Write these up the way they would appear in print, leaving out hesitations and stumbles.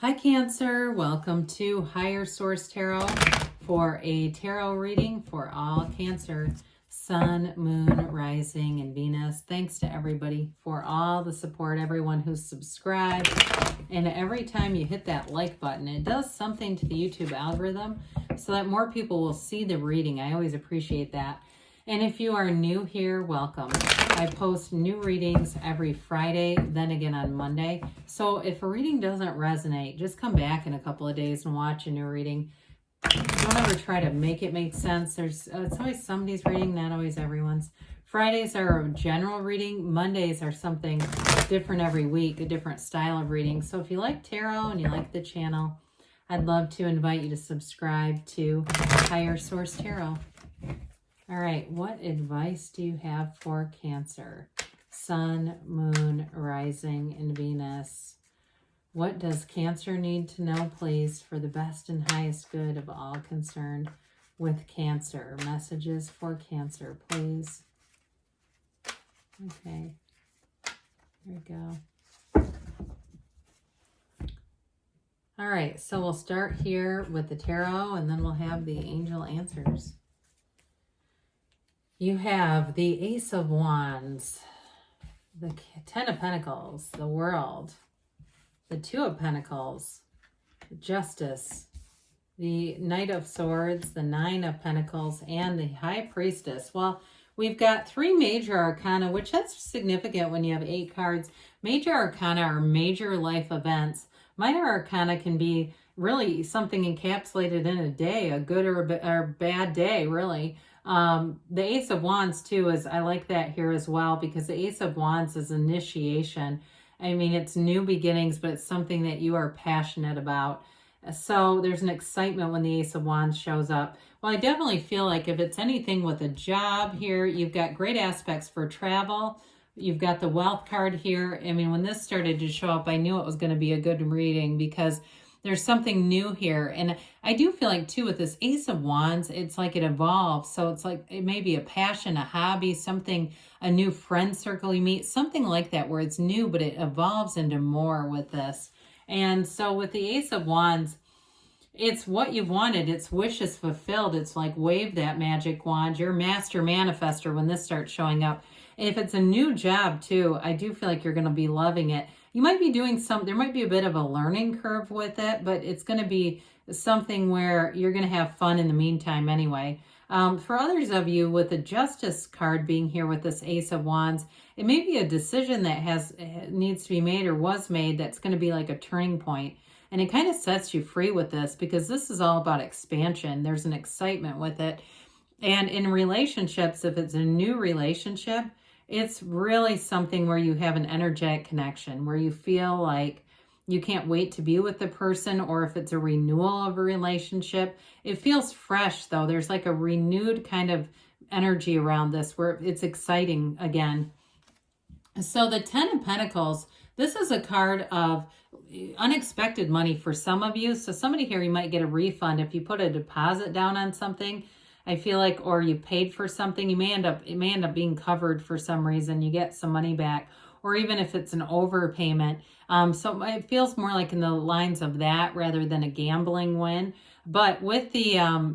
Hi Cancer, welcome to Higher Source Tarot for a tarot reading for all Cancer, Sun, Moon, Rising, and Venus. Thanks to everybody for all the support, everyone who's subscribed. And every time you hit that like button, it does something to the YouTube algorithm so that more people will see the reading. I always appreciate that. And if you are new here, welcome. I post new readings every Friday, then again on Monday. So if a reading doesn't resonate, just come back in a couple of days and watch a new reading. Don't ever try to make it make sense. It's always somebody's reading, not always everyone's. Fridays are a general reading. Mondays are something different every week, a different style of reading. So if you like tarot and you like the channel, I'd love to invite you to subscribe to Higher Source Tarot. All right, what advice do you have for Cancer? Sun, Moon, Rising, and Venus. What does Cancer need to know, please, for the best and highest good of all concerned with Cancer? Messages for Cancer, please. Okay, there we go. All right, so we'll start here with the tarot, and then we'll have the angel answers. You have the Ace of Wands, the Ten of Pentacles, the World, the Two of Pentacles, the Justice, the Knight of Swords, the Nine of Pentacles, and the High Priestess. Well, we've got three major arcana, which that's significant when you have 8 cards. Major arcana are major life events. Minor arcana can be really something encapsulated in a day, a good or a bad day, really. The Ace of Wands too is, I like that here as well, because the Ace of Wands is initiation. I mean, it's new beginnings, but it's something that you are passionate about. So there's an excitement when the Ace of Wands shows up. Well, I definitely feel like if it's anything with a job here, you've got great aspects for travel. You've got the Wealth card here. I mean, when this started to show up, I knew it was going to be a good reading because there's something new here. And I do feel like, too, with this Ace of Wands, it's like it evolves. So it's like it may be a passion, a hobby, something, a new friend circle you meet, something like that where it's new, but it evolves into more with this. And so with the Ace of Wands, it's what you've wanted. It's wishes fulfilled. It's like wave that magic wand. You're master manifester when this starts showing up. And if it's a new job, too, I do feel like you're going to be loving it. You might be doing there might be a bit of a learning curve with it, but it's going to be something where you're going to have fun in the meantime anyway. For others of you, with the Justice card being here with this Ace of Wands, it may be a decision that needs to be made or was made that's going to be like a turning point. And it kind of sets you free with this because this is all about expansion. There's an excitement with it. And in relationships, if it's a new relationship, it's really something where you have an energetic connection, where you feel like you can't wait to be with the person, or if it's a renewal of a relationship, it feels fresh though. There's like a renewed kind of energy around this where it's exciting again. So the Ten of Pentacles, this is a card of unexpected money for some of you. So somebody here, you might get a refund if you put a deposit down on something. I feel like, or you paid for something, it may end up being covered for some reason. You get some money back, or even if it's an overpayment. So it feels more like in the lines of that rather than a gambling win. But with the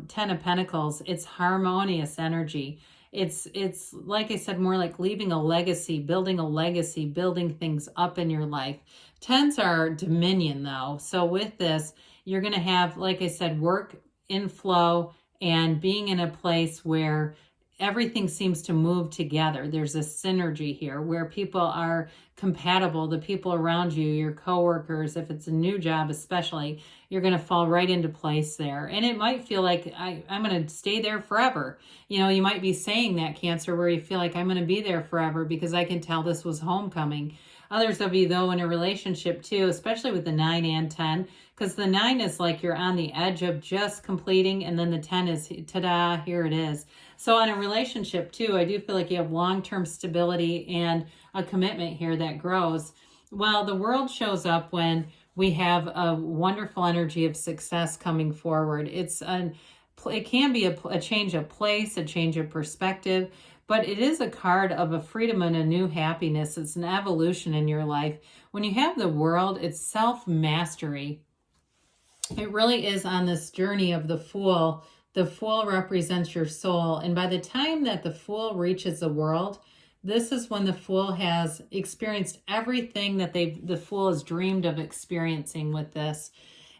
Ten of Pentacles, it's harmonious energy. It's like I said, more like leaving a legacy, building things up in your life. Tens are dominion though. So with this, you're going to have, like I said, work inflow and being in a place where everything seems to move together. There's a synergy here where people are compatible. The people around you, your coworkers, if it's a new job especially, you're going to fall right into place there. And it might feel like I'm going to stay there forever. You know, you might be saying that, Cancer, where you feel like I'm going to be there forever because I can tell this was homecoming. Others of you, though, in a relationship too, especially with the 9 and 10, because the 9 is like you're on the edge of just completing, and then the 10 is, ta-da, here it is. So in a relationship too, I do feel like you have long-term stability and a commitment here that grows. Well, the World shows up when we have a wonderful energy of success coming forward. It can be a change of place, a change of perspective, but it is a card of a freedom and a new happiness. It's an evolution in your life. When you have the World, it's self-mastery. It really is on this journey of the Fool. The Fool represents your soul. And by the time that the Fool reaches the world, this is when the Fool has experienced everything that the Fool has dreamed of experiencing with this.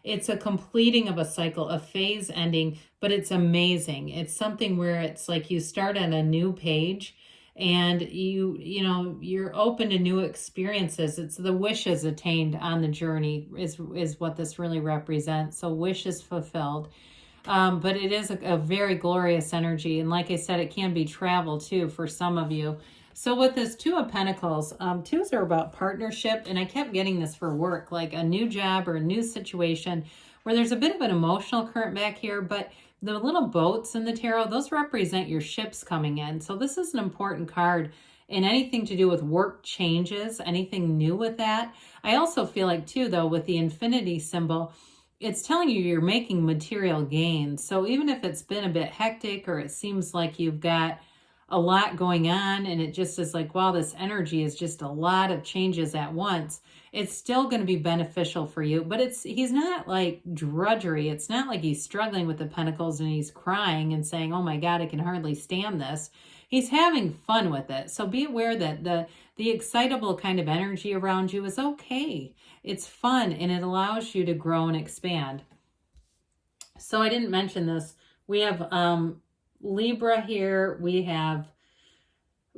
It's a completing of a cycle, a phase ending, but it's amazing. It's something where it's like you start on a new page and you're open to new experiences. It's the wishes attained on the journey is what this really represents. So wishes fulfilled. But it is a very glorious energy. And like I said, it can be travel too for some of you. So with this Two of Pentacles, twos are about partnership. And I kept getting this for work, like a new job or a new situation where there's a bit of an emotional current back here, but the little boats in the tarot, those represent your ships coming in. So this is an important card in anything to do with work changes, anything new with that. I also feel like too, though, with the infinity symbol, it's telling you you're making material gains. So even if it's been a bit hectic or it seems like you've got a lot going on and it just is like, wow, this energy is just a lot of changes at once, it's still going to be beneficial for you. But he's not like drudgery. It's not like he's struggling with the Pentacles and he's crying and saying, oh my God, I can hardly stand this. He's having fun with it. So be aware that the excitable kind of energy around you is okay. It's fun and it allows you to grow and expand. So I didn't mention this. We have Libra here. We have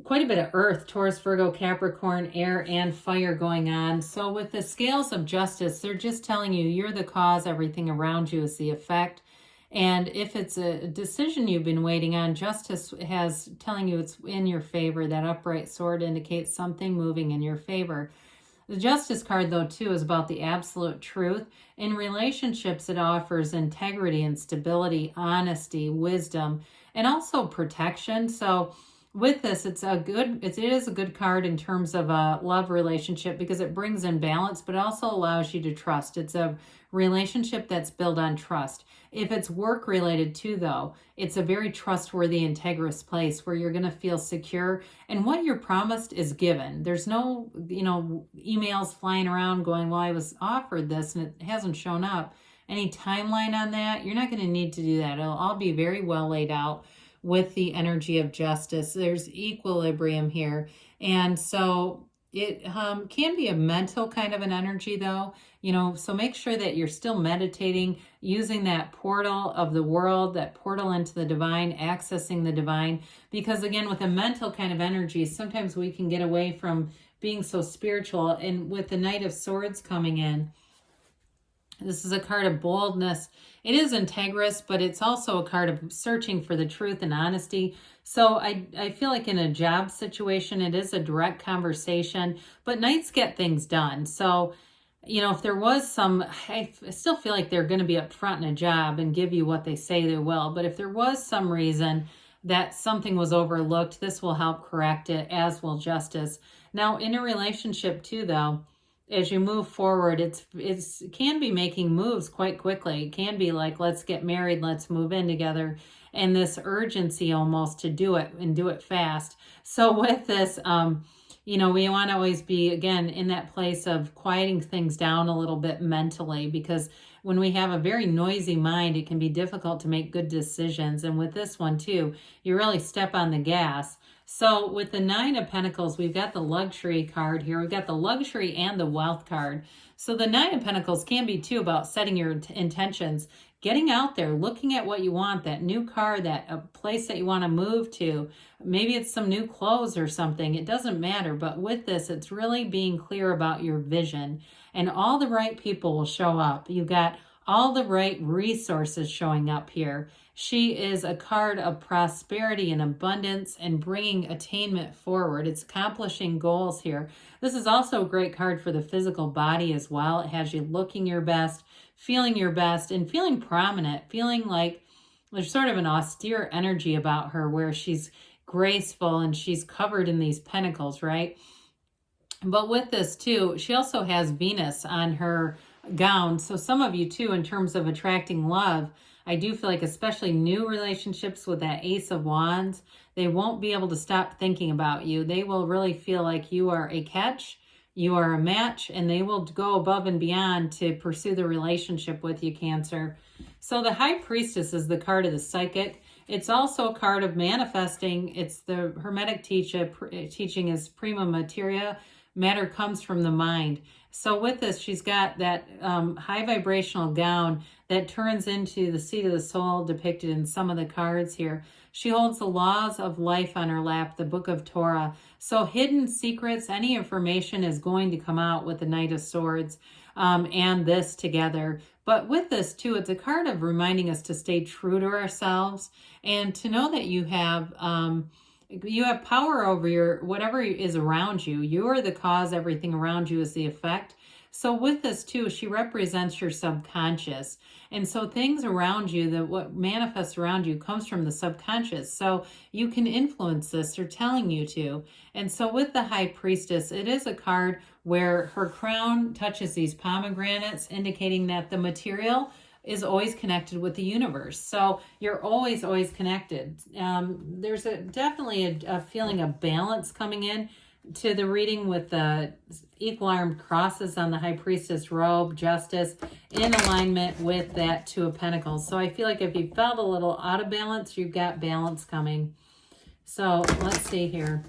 quite a bit of Earth, Taurus, Virgo, Capricorn, air, and fire going on. So with the scales of justice, they're just telling you you're the cause, everything around you is the effect. And if it's a decision you've been waiting on, justice has telling you it's in your favor. That upright sword indicates something moving in your favor. The Justice card, though, too, is about the absolute truth. In relationships, it offers integrity and stability, honesty, wisdom, and also protection. So with this, it is a good card in terms of a love relationship because it brings in balance, but also allows you to trust. It's a relationship that's built on trust. If it's work related too, though, it's a very trustworthy, integrous place where you're going to feel secure and what you're promised is given. There's no, emails flying around going, well, I was offered this and it hasn't shown up. Any timeline on that? You're not going to need to do that. It'll all be very well laid out with the energy of justice. There's equilibrium here. And so it can be a mental kind of an energy though, so make sure that you're still meditating, using that portal of the world, that portal into the divine, accessing the divine, because again, with a mental kind of energy, sometimes we can get away from being so spiritual. And with the Knight of Swords coming in, this is a card of boldness. It is integrous, but it's also a card of searching for the truth and honesty. So I feel like in a job situation, it is a direct conversation, but knights get things done. So, if there was I still feel like they're going to be upfront in a job and give you what they say they will. But if there was some reason that something was overlooked, this will help correct it, as will justice. Now, in a relationship too, though, as you move forward, it can be making moves quite quickly. It can be like, let's get married, let's move in together. And this urgency almost to do it and do it fast. So with this, we want to always be, again, in that place of quieting things down a little bit mentally, because when we have a very noisy mind, it can be difficult to make good decisions. And with this one too, you really step on the gas. So with the Nine of Pentacles, we've got the luxury card here. We've got the luxury and the wealth card. So the Nine of Pentacles can be too about setting your intentions, getting out there, looking at what you want, that new car, a place that you want to move to. Maybe it's some new clothes or something. It doesn't matter. But with this, it's really being clear about your vision. And all the right people will show up. You got all the right resources showing up here. She is a card of prosperity and abundance and bringing attainment forward. It's accomplishing goals here. This is also a great card for the physical body as well. It has you looking your best, feeling your best, and feeling prominent, feeling like there's sort of an austere energy about her where she's graceful and she's covered in these pentacles, right? But with this too, she also has Venus on her gown. So some of you too, in terms of attracting love, I do feel like especially new relationships with that Ace of Wands, they won't be able to stop thinking about you. They will really feel like you are a catch. You are a match, and they will go above and beyond to pursue the relationship with you, Cancer. So the High Priestess is the card of the psychic. It's also a card of manifesting. It's the Hermetic teaching is prima materia. Matter comes from the mind. So with this, she's got that high vibrational gown that turns into the seat of the soul depicted in some of the cards here. She holds the laws of life on her lap, the book of Torah. So hidden secrets, any information is going to come out with the Knight of Swords and this together. But with this too, it's a card of reminding us to stay true to ourselves and to know that you have power over your whatever is around you. You are the cause, everything around you is the effect. So with this too, she represents your subconscious. And so things around you, that what manifests around you comes from the subconscious. So you can influence this, they're telling you to. And so with the High Priestess, it is a card where her crown touches these pomegranates, indicating that the material is always connected with the universe. So you're always connected. There's definitely a feeling of balance coming in to the reading with the equal armed crosses on the High Priestess robe, justice, in alignment with that Two of Pentacles. So I feel like if you felt a little out of balance, you've got balance coming. So let's see here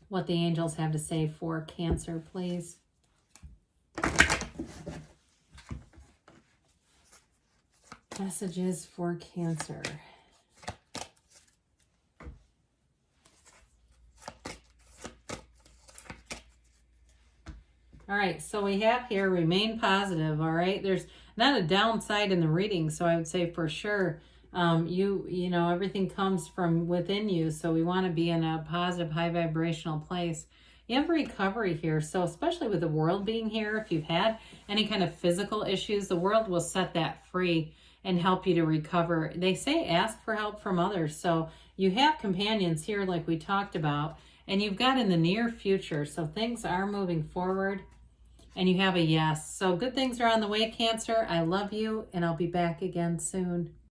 what the angels have to say for Cancer, please. Messages for Cancer. All right, so we have here, remain positive, all right? There's not a downside in the reading, so I would say for sure, you know, everything comes from within you, so we want to be in a positive, high vibrational place. You have recovery here, so especially with the world being here, if you've had any kind of physical issues, the world will set that free and help you to recover. They say ask for help from others, so you have companions here like we talked about, and you've got in the near future, so things are moving forward. And you have a yes. So good things are on the way, Cancer. I love you, and I'll be back again soon.